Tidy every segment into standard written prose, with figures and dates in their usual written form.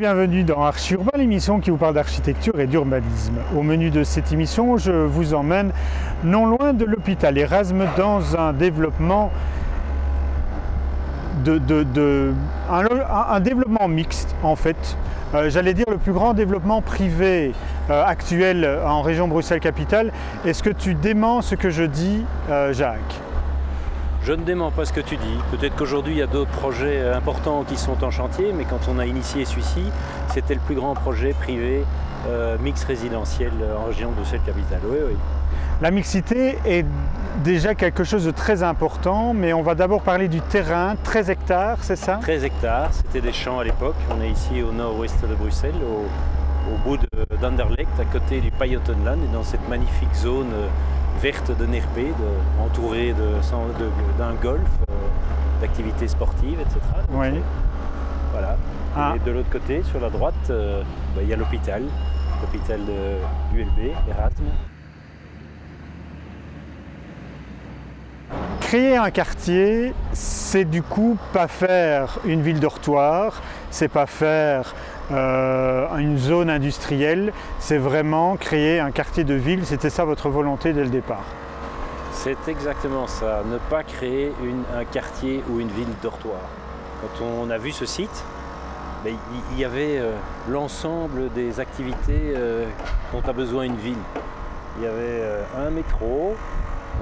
Bienvenue dans Archi Urbain, l'émission qui vous parle d'architecture et d'urbanisme. Au menu de cette émission, je vous emmène non loin de l'hôpital Erasme dans un développement un développement mixte en fait. J'allais dire le plus grand développement privé actuel en région Bruxelles-Capitale. Est-ce que tu déments ce que je dis, Jacques ? Je ne dément pas ce que tu dis. Peut-être qu'aujourd'hui il y a d'autres projets importants qui sont en chantier, mais quand on a initié celui-ci, c'était le plus grand projet privé mix résidentiel en région Bruxelles-Capitale. Oui, oui. La mixité est déjà quelque chose de très important, mais on va d'abord parler du terrain, 13 hectares, c'est ça? 13 hectares, c'était des champs à l'époque. On est ici au nord-ouest de Bruxelles, au bout d'Anderlecht, à côté du Pajottenland, et dans cette magnifique zone verte de Nerpé, entourée d'un golf, d'activités sportives, etc. Donc, oui. Voilà. Et de l'autre côté, sur la droite, il y a l'hôpital de l'ULB, Erasme. Créer un quartier, c'est du coup pas faire une ville dortoir, c'est pas faire une zone industrielle, c'est vraiment créer un quartier de ville. C'était ça votre volonté dès le départ? C'est exactement ça, ne pas créer un quartier ou une ville dortoir. Quand on a vu ce site, il y avait l'ensemble des activités dont a besoin une ville. Il y avait un métro.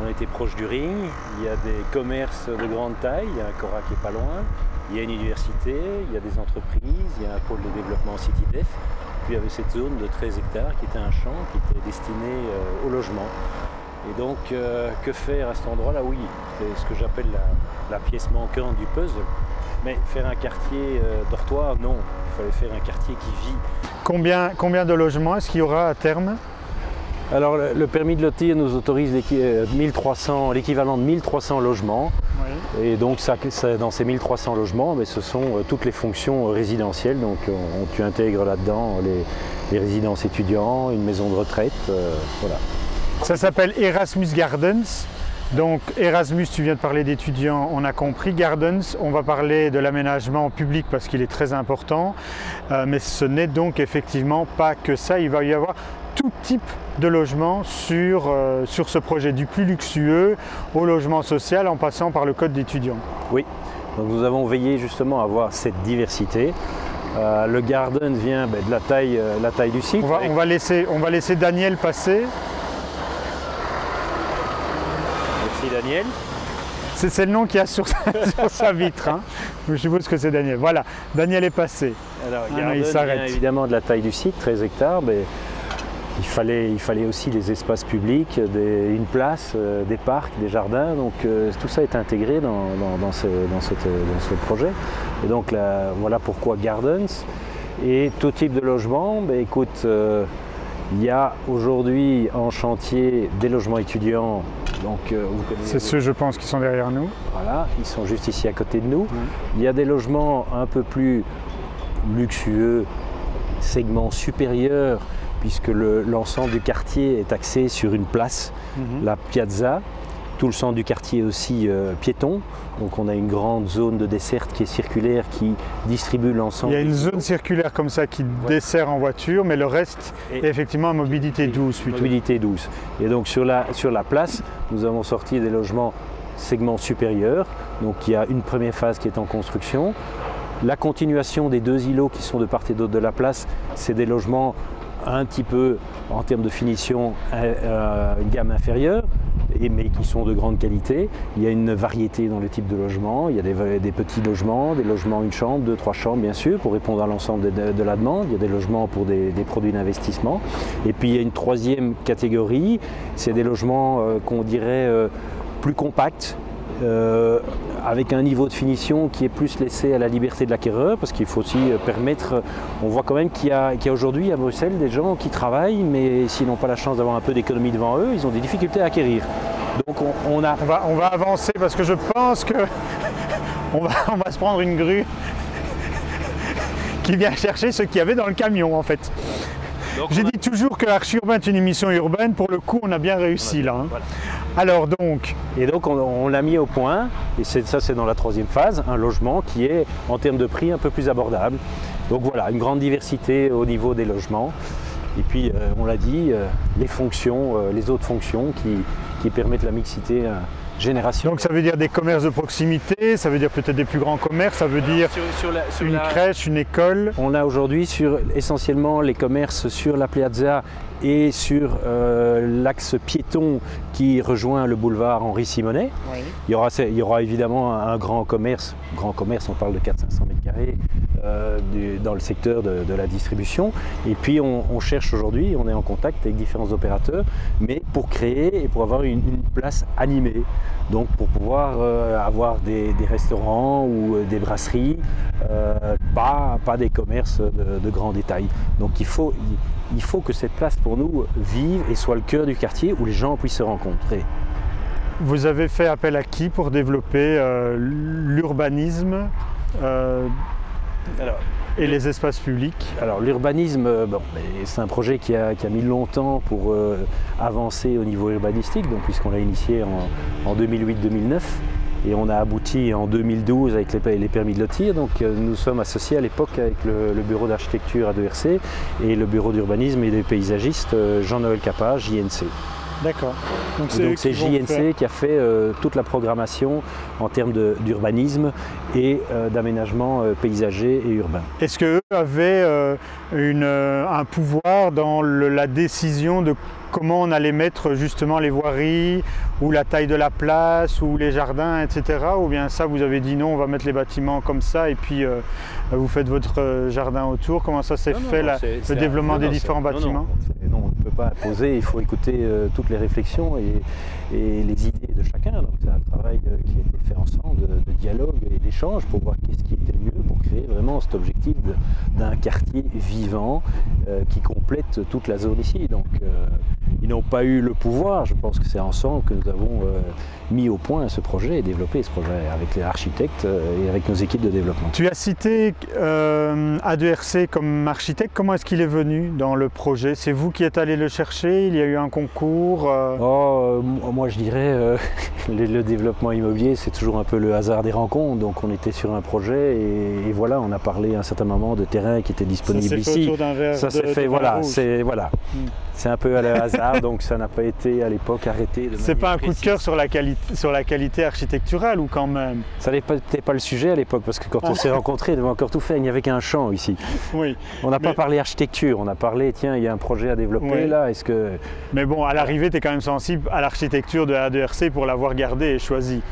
On était proche du ring, il y a des commerces de grande taille, il y a un Cora qui est pas loin, il y a une université, il y a des entreprises, il y a un pôle de développement CityDef. Puis il y avait cette zone de 13 hectares qui était un champ qui était destiné au logement. Et donc, que faire à cet endroit-là? Oui, c'est ce que j'appelle la pièce manquante du puzzle. Mais faire un quartier dortoir, non. Il fallait faire un quartier qui vit. Combien de logements est-ce qu'il y aura à terme? Alors le permis de lotir nous autorise l'équivalent de 1300 logements. Oui. Et donc dans ces 1300 logements, ce sont toutes les fonctions résidentielles. Donc tu intègres là-dedans les résidences étudiants, une maison de retraite. Voilà. Ça s'appelle Erasmus Gardens. Donc Erasmus, tu viens de parler d'étudiants, on a compris. Gardens, on va parler de l'aménagement public parce qu'il est très important. Mais ce n'est donc effectivement pas que ça. Il va y avoir tout type de logement sur ce projet, du plus luxueux au logement social en passant par le code d'étudiants. Oui, donc nous avons veillé justement à avoir cette diversité. Le garden vient de la taille du site. On va laisser Daniel passer. Merci Daniel. C'est le nom qu'il y a sur sa vitre. Hein. Je suppose que c'est Daniel. Voilà, Daniel est passé. Alors, il s'arrête. Évidemment de la taille du site, 13 hectares. Mais il fallait aussi les espaces publics, une place, des parcs, des jardins. Donc tout ça est intégré dans ce projet. Et donc là, voilà pourquoi Gardens. Et tout type de logement, écoute, il y a aujourd'hui en chantier des logements étudiants. C'est ceux, je pense, qui sont derrière nous. Voilà, ils sont juste ici à côté de nous. Il y a des logements un peu plus luxueux, segment supérieur, puisque l'ensemble du quartier est axé sur une place, la piazza. Tout le centre du quartier est aussi piéton. Donc on a une grande zone de desserte qui est circulaire, qui distribue l'ensemble. Il y a une zone circulaire comme ça qui dessert en voiture, mais le reste est effectivement à mobilité douce. Mobilité douce. Et donc sur la place, nous avons sorti des logements segment supérieur. Donc il y a une première phase qui est en construction. La continuation des deux îlots qui sont de part et d'autre de la place, c'est des logements un petit peu, en termes de finition, une gamme inférieure, mais qui sont de grande qualité. Il y a une variété dans le type de logement. Il y a des petits logements, des logements une chambre, 2-3 chambres bien sûr, pour répondre à l'ensemble de la demande. Il y a des logements pour des produits d'investissement. Et puis il y a une troisième catégorie, c'est des logements qu'on dirait plus compacts, avec un niveau de finition qui est plus laissé à la liberté de l'acquéreur, parce qu'il faut aussi permettre, on voit quand même qu'il y a aujourd'hui à Bruxelles des gens qui travaillent, mais s'ils n'ont pas la chance d'avoir un peu d'économie devant eux, ils ont des difficultés à acquérir. Donc on va avancer parce que je pense que on va se prendre une grue qui vient chercher ce qu'il y avait dans le camion en fait. J'ai dit toujours que Archi Urbain est une émission urbaine, pour le coup on a bien réussi là. Hein. Voilà. Alors donc, on l'a mis au point, et ça c'est dans la troisième phase, un logement qui est en termes de prix un peu plus abordable. Donc voilà, une grande diversité au niveau des logements. Et puis, on l'a dit, les fonctions, les autres fonctions qui permettent la mixité générationnelle. Donc ça veut dire des commerces de proximité, ça veut dire peut-être des plus grands commerces, ça veut dire une crèche, une école. On a aujourd'hui essentiellement les commerces sur la Piazza et sur l'axe piéton qui rejoint le boulevard Henri Simonet. Oui. Il y aura évidemment un grand commerce, on parle de 400-500 mètres carrés dans le secteur de la distribution. Et puis on cherche aujourd'hui, on est en contact avec différents opérateurs, mais pour créer et pour avoir une place animée. Donc pour pouvoir avoir des restaurants ou des brasseries, pas des commerces de grand détail. Donc il faut que cette place pour nous vive et soit le cœur du quartier où les gens puissent se rencontrer. Vous avez fait appel à qui pour développer l'urbanisme et les espaces publics? Alors l'urbanisme, c'est un projet qui a mis longtemps pour avancer au niveau urbanistique, donc puisqu'on l'a initié en 2008-2009. Et on a abouti en 2012 avec les permis de lotir. Donc nous sommes associés à l'époque avec le bureau d'architecture ADERC et le bureau d'urbanisme et des paysagistes Jean-Noël Capage, JNC. D'accord. Donc c'est JNC qui a fait toute la programmation en termes d'urbanisme et d'aménagement paysager et urbain. Est-ce qu'eux avaient un pouvoir dans la décision de comment on allait mettre justement les voiries ou la taille de la place ou les jardins, etc. Ou bien ça, vous avez dit non, on va mettre les bâtiments comme ça et puis vous faites votre jardin autour. Comment ça s'est fait, le développement des différents bâtiments? Non, on ne peut pas poser, il faut écouter toutes les réflexions et les idées de chacun. Donc c'est un travail qui a été fait ensemble, de dialogue et d'échange pour voir qu'est-ce qui était le mieux pour créer vraiment cet objectif d'un quartier vivant qui complète toute la zone ici. Donc ils n'ont pas eu le pouvoir, je pense que c'est ensemble que nous avons mis au point ce projet et développé ce projet avec les architectes et avec nos équipes de développement. Tu as cité ADERC comme architecte, comment est-ce qu'il est venu dans le projet? C'est vous qui êtes allé le chercher? Il y a eu un concours? Moi je dirais le développement immobilier c'est toujours un peu le hasard des rencontres, donc on était sur un projet et voilà, on a parlé à un certain moment de terrain qui était disponible ici. Ça s'est fait, voilà, c'est un peu à le hasard, donc ça n'a pas été à l'époque arrêté. C'est pas un coup de cœur sur la qualité architecturale ou quand même? Ça n'était pas le sujet à l'époque, parce que quand on s'est rencontrés, on devait encore tout faire, il n'y avait qu'un champ ici. Oui. On n'a pas parlé architecture, on a parlé, tiens, il y a un projet à développer là, est-ce que... Mais bon, à l'arrivée, tu es quand même sensible à l'architecture de ADERC pour l'avoir gardée et choisie.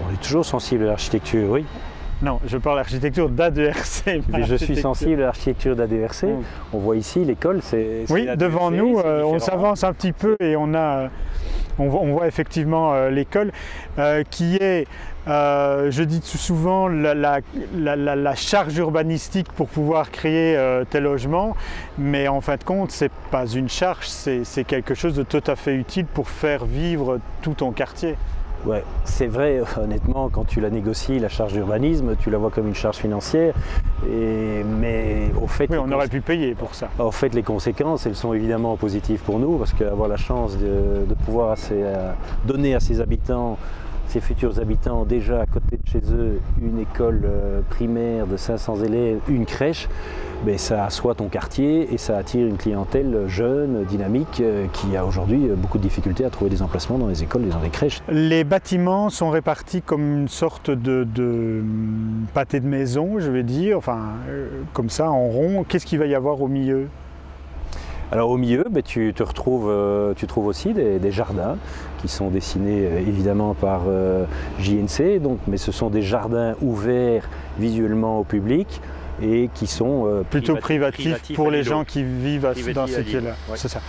On est toujours sensible à l'architecture, oui. Non, je parle d'architecture d'ADERC. Mais je suis sensible à l'architecture d'ADERC. On voit ici l'école, c'est... Oui, devant nous, on s'avance un petit peu et on voit effectivement l'école qui est, je dis souvent, la charge urbanistique pour pouvoir créer tel logement. Mais en fin de compte, ce n'est pas une charge, c'est quelque chose de tout à fait utile pour faire vivre tout ton quartier. Ouais, c'est vrai, honnêtement, quand tu la négocies, la charge d'urbanisme, tu la vois comme une charge financière, mais au fait... Oui, on aurait pu payer pour ça. En fait, les conséquences, elles sont évidemment positives pour nous, parce qu'avoir la chance de pouvoir donner à ses habitants, ses futurs habitants, déjà à côté de chez eux, une école primaire de 500 élèves, une crèche, ben ça assoit ton quartier et ça attire une clientèle jeune, dynamique, qui a aujourd'hui beaucoup de difficultés à trouver des emplacements dans les écoles et dans les crèches. Les bâtiments sont répartis comme une sorte de pâté de maison, je vais dire, enfin, comme ça, en rond. Qu'est-ce qu'il va y avoir au milieu? Alors au milieu, tu trouves aussi des jardins qui sont dessinés évidemment par JNC, mais ce sont des jardins ouverts visuellement au public et qui sont plutôt privatifs pour les gens qui vivent dans ce quartier-là. Ouais. C'est ça.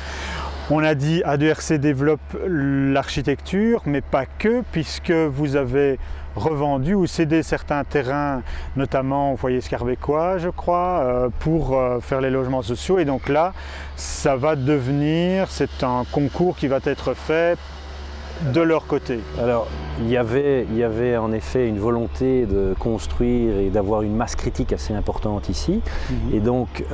On a dit ADERC développe l'architecture, mais pas que, puisque vous avez revendu ou cédé certains terrains, notamment au foyer Scarbécois, je crois, pour faire les logements sociaux. Et donc là, ça va devenir, c'est un concours qui va être fait de leur côté? Alors, il y avait en effet une volonté de construire et d'avoir une masse critique assez importante ici. Et donc,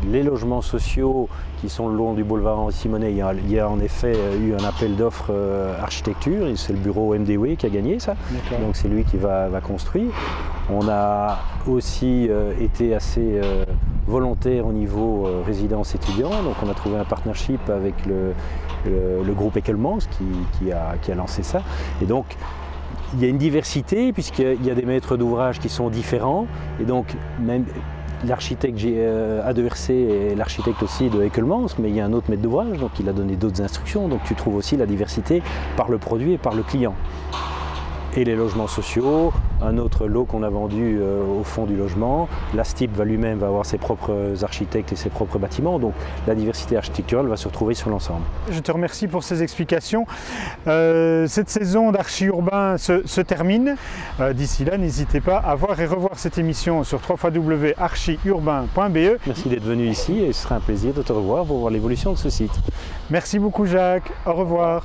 les logements sociaux qui sont le long du boulevard Henri Simonet, il y a en effet eu un appel d'offres architecture, et c'est le bureau MDW qui a gagné ça. Donc c'est lui qui va construire. On a aussi été assez volontaire au niveau résidence étudiant, donc on a trouvé un partnership avec le groupe Ekelmans qui a lancé ça. Et donc il y a une diversité puisqu'il y a des maîtres d'ouvrage qui sont différents, et donc même l'architecte A2RC est l'architecte aussi de Ekelmans, mais il y a un autre maître d'ouvrage, donc il a donné d'autres instructions, donc tu trouves aussi la diversité par le produit et par le client. Et les logements sociaux, un autre lot qu'on a vendu au fond du logement. L'Astip lui-même va avoir ses propres architectes et ses propres bâtiments, donc la diversité architecturale va se retrouver sur l'ensemble. Je te remercie pour ces explications. Cette saison d'Archi Urbain se termine. D'ici là, n'hésitez pas à voir et revoir cette émission sur www.archiurbain.be. Merci d'être venu ici et ce sera un plaisir de te revoir pour voir l'évolution de ce site. Merci beaucoup Jacques, au revoir.